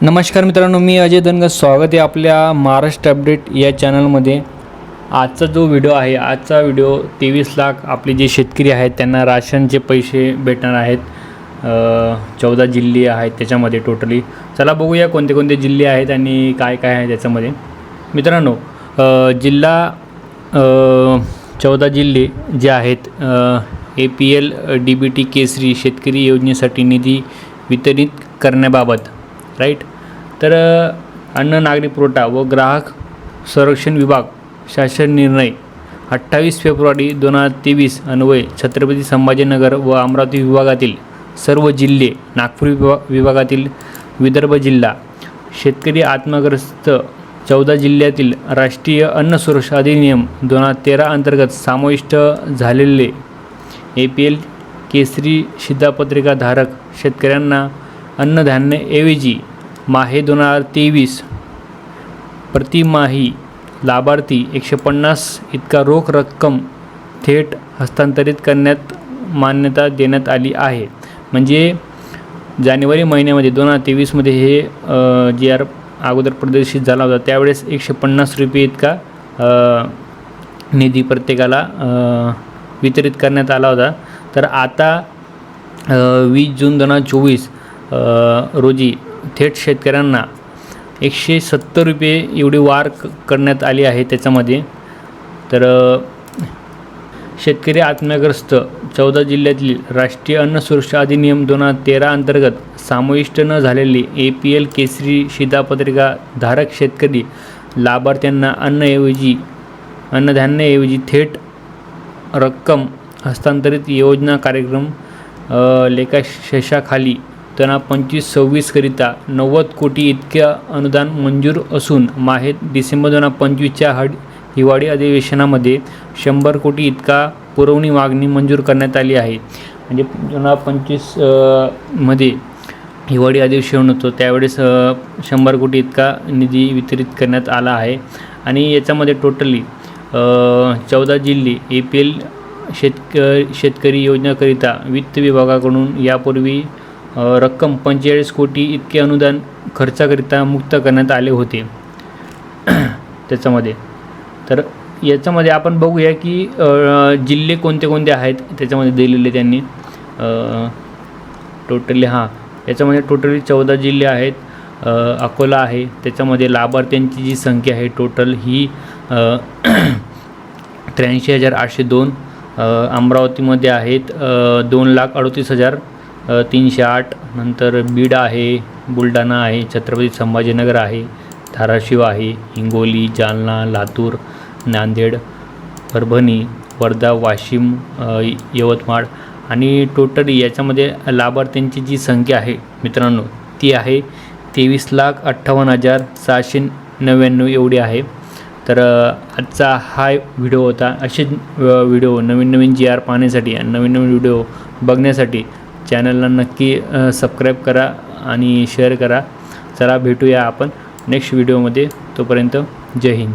नमस्कार मित्रांनो, मी अजय धनगर. स्वागत आहे आपल्या महाराष्ट्र अपडेट या चॅनलमध्ये. आजचा जो व्हिडिओ आहे, आजचा व्हिडिओ 23 लाख आपले जे शेतकरी आहेत त्यांना राशनचे पैसे भेटणार आहेत. 14 जिल्हे आहेत त्याच्यामध्ये टोटली. चला बघूया कोणते कोणते जिल्हे आहेत आणि काय काय आहे त्याच्यामध्ये. मित्रांनो, जिल्हा 14 जिल्हे जे आहेत, APL DBT केसरी शेतकरी योजनेसाठी निधी वितरित करण्याबाबत राईट. तर अन्न नागरी पुरवठा व ग्राहक संरक्षण विभाग शासन निर्णय 28 फेब्रुवारी 2023 अन्वये छत्रपती संभाजीनगर व अमरावती विभागातील सर्व जिल्हे, नागपूर विभागातील विदर्भ जिल्हा, शेतकरी आत्मग्रस्त 14 जिल्ह्यातील राष्ट्रीय अन्न सुरक्षा अधिनियम 2013 अंतर्गत समाविष्ट झालेले APL केसरी शिधापत्रिका धारक शेतकऱ्यांना अन्नधान्याऐवजी माहे 2023 प्रतिमाही लाभार्थी 150 इतका रोख रक्कम थेट हस्तांतरित करण्यात मान्यता देण्यात आली आहे. म्हणजे जानेवारी महिन्यामध्ये 2023मध्ये हे GR अगोदर प्रदर्शित झाला होता. त्यावेळेस 150 रुपये इतका निधी प्रत्येकाला वितरित करण्यात आला होता. तर आता 20 जून 2024 रोजी थेट शेतकऱ्यांना 170 रुपये एवढी वाढ करण्यात आली आहे त्याच्यामध्ये. तर शेतकरी आत्मग्रस्त 14 जिल्ह्यातील राष्ट्रीय अन्न सुरक्षा अधिनियम 2013 अंतर्गत समाविष्ट न झालेले APL केसरी शिधापत्रिका धारक शेतकरी लाभार्थ्यांना अन्नधान्याऐवजी थेट रक्कम हस्तांतरित योजना कार्यक्रम लेखाशेषाखाली 2025-26 करिता 90 कोटी इतक्या अनुदान मंजूर असून माहे डिसेंबर 2025च्या हिवाळी अधिवेशनामध्ये 100 कोटी इतका पुरवणी मागणी मंजूर करण्यात आली आहे. म्हणजे 2025 मध्ये हिवाळी अधिवेशन होतं त्यावेळेस 100 कोटी इतका निधी वितरित करण्यात आला आहे. आणि याच्यामध्ये टोटली 14 जिल्हे APL शेतकरी योजनेकरिता वित्त विभागाकडून यापूर्वी रक्कम 45 कोटी इतके अनुदान खर्चाकरिता मुक्त करण्यात आले होते त्याच्यामध्ये. तर याच्यामध्ये आपण बघूया की जिल्हे कोणते कोणते आहेत त्याच्यामध्ये दिलेले त्यांनी टोटली. याच्यामध्ये टोटली 14 जिल्हे आहेत. अकोला आहे, त्याच्यामध्ये लाभार्थ्यांची जी संख्या आहे टोटल ही 83,802. अमरावतीमध्ये आहेत 2,38,308. नंतर बीड आहे, बुलढाणा आहे, छत्रपती संभाजीनगर आहे, धाराशिव आहे, हिंगोली, जालना, लातूर, नांदेड, परभणी, वर्धा, वाशिम, यवतमाळ. आणि टोटली याच्यामध्ये लाभार्थ्यांची जी संख्या आहे मित्रांनो ती आहे 23,58,699 एवढी आहे. तर आजचा हा व्हिडिओ होता. असेच व्हिडिओ नवीन GR पाहण्यासाठी आणि नवीन व्हिडिओ बघण्यासाठी चॅनलला नक्की सबस्क्राईब करा आणि शेअर करा. चला भेटूया आपण नेक्स्ट व्हिडिओमध्ये. तोपर्यंत जय हिंद.